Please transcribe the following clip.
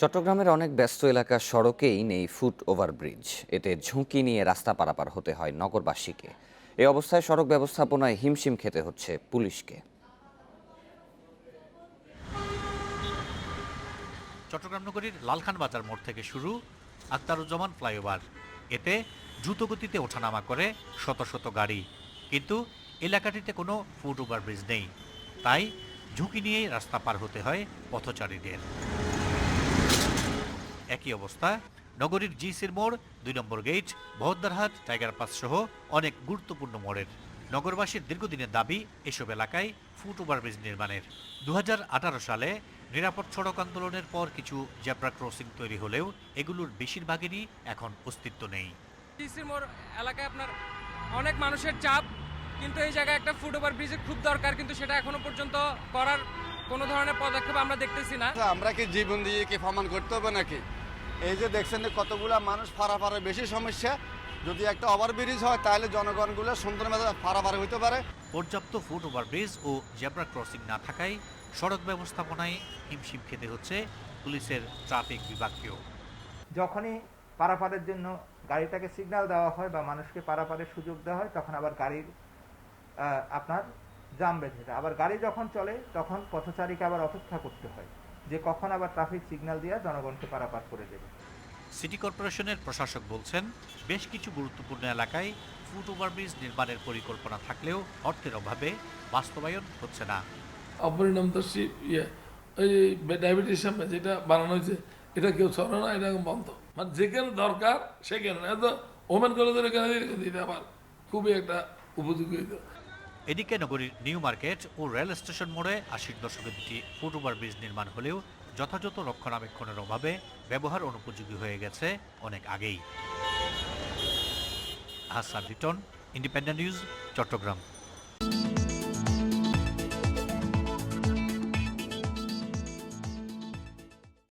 চট্টগ্রামের অনেক ব্যস্ত এলাকার সড়কেই নেই ফুট ওভারব্রিজ। এতে ঝুঁকি নিয়ে রাস্তা পারাপার হতে হয় নগরবাসীকে। এই অবস্থায় সড়ক ব্যবস্থাপনায় হিমশিম খেতে হচ্ছে পুলিশকে। চট্টগ্রাম নগরীর লালখান বাজার মোড় থেকে শুরু আখতারুজ্জামান ফ্লাইওভার। এতে দ্রুতগতিতে ওঠানামা করে শত শত গাড়ি, কিন্তু এলাকাটিতে কোনো ফুট ওভারব্রিজ নেই। তাই ঝুঁকি নিয়েই রাস্তা পার হতে হয় পথচারীদের। একই অবস্থা নগরীর জিসির মোড়, ২ নম্বর গেট, বহদ্দারহাট, টাইগার পাস সহ অনেক গুরুত্বপূর্ণ মোড়ের। নগরবাসীর দীর্ঘদিনের দাবি এসব এলাকায় ফুট ওভারব্রিজ নির্মাণের। ২০১৮ সালে নিরাপদ সড়ক আন্দোলনের পর কিছু জেব্রা ক্রসিং তৈরি হলেও এগুলোর বেশিরভাগেরই এখন অস্তিত্ব নেই। ডিসির মোড় এলাকায় আপনার অনেক মানুষের চাপ, কিন্তু এই জায়গায় একটা ফুট ওভার ব্রিজের খুব দরকার, কিন্তু সেটা এখনো পর্যন্ত করার কোনো ধরনের পদক্ষেপ আমরা দেখতেছি না। আমরা কি জীবন দিয়ে কি প্রমাণ করতে হবে নাকি? এই যে দেখছেন কতগুলা মানুষ পারাপারের বেশি সমস্যা। যদি একটা ওভারব্রিজ হয় তাহলে জনগণগুলো সুন্দরভাবে পারাপার হইতে পারে। পর্যাপ্ত ফুট ওভারব্রিজ ও জেব্রা ক্রসিং না থাকায় সড়ক ব্যবস্থাপনায় হিমশিম খেতে হচ্ছে পুলিশের ট্রাফিক বিভাগকেও। যখনই পারাপারের জন্য গাড়িটাকে সিগন্যাল দেওয়া হয় বা মানুষকে পারাপারের সুযোগ দেওয়া হয়, তখন আবার গাড়ির আপনার জাম বেঁধে যায়। আবার গাড়ি যখন চলে তখন পথচারীকে আবার অপেক্ষা করতে হয় যে কখন আবার ট্রাফিক সিগন্যাল দিয়ে জনগণকে পারাপার করে দেবে। সিটি কর্পোরেশনের প্রশাসক বলছেন, বেশ কিছু গুরুত্বপূর্ণ এলাকায় ফুট ওভারব্রিজ নির্মাণের পরিকল্পনা থাকলেও অর্থের অভাবে বাস্তবায়ন হচ্ছে না। অপরিণামদর্শী ওই ডায়াবেটিস সামনে যেটা বানানো হয়েছে, এটা কেউ চলে না, এটা বন্ধ। মানে যেখানে দরকার সেখানে, এত ওমেন কলেজের এখানে দিতে আবার খুবই একটা উপযোগী হইত। এদিকে নগরীর নিউ মার্কেট ও রেল স্টেশন মোড়ে ৮০ দশকে দুটি ফুট ওভারব্রিজ নির্মাণ হলেও যথাযথ রক্ষণাবেক্ষণের অভাবে ব্যবহার অনুপযোগী হয়ে গেছে অনেক আগেই। Ahsan Liton, Independent News, Chittagong.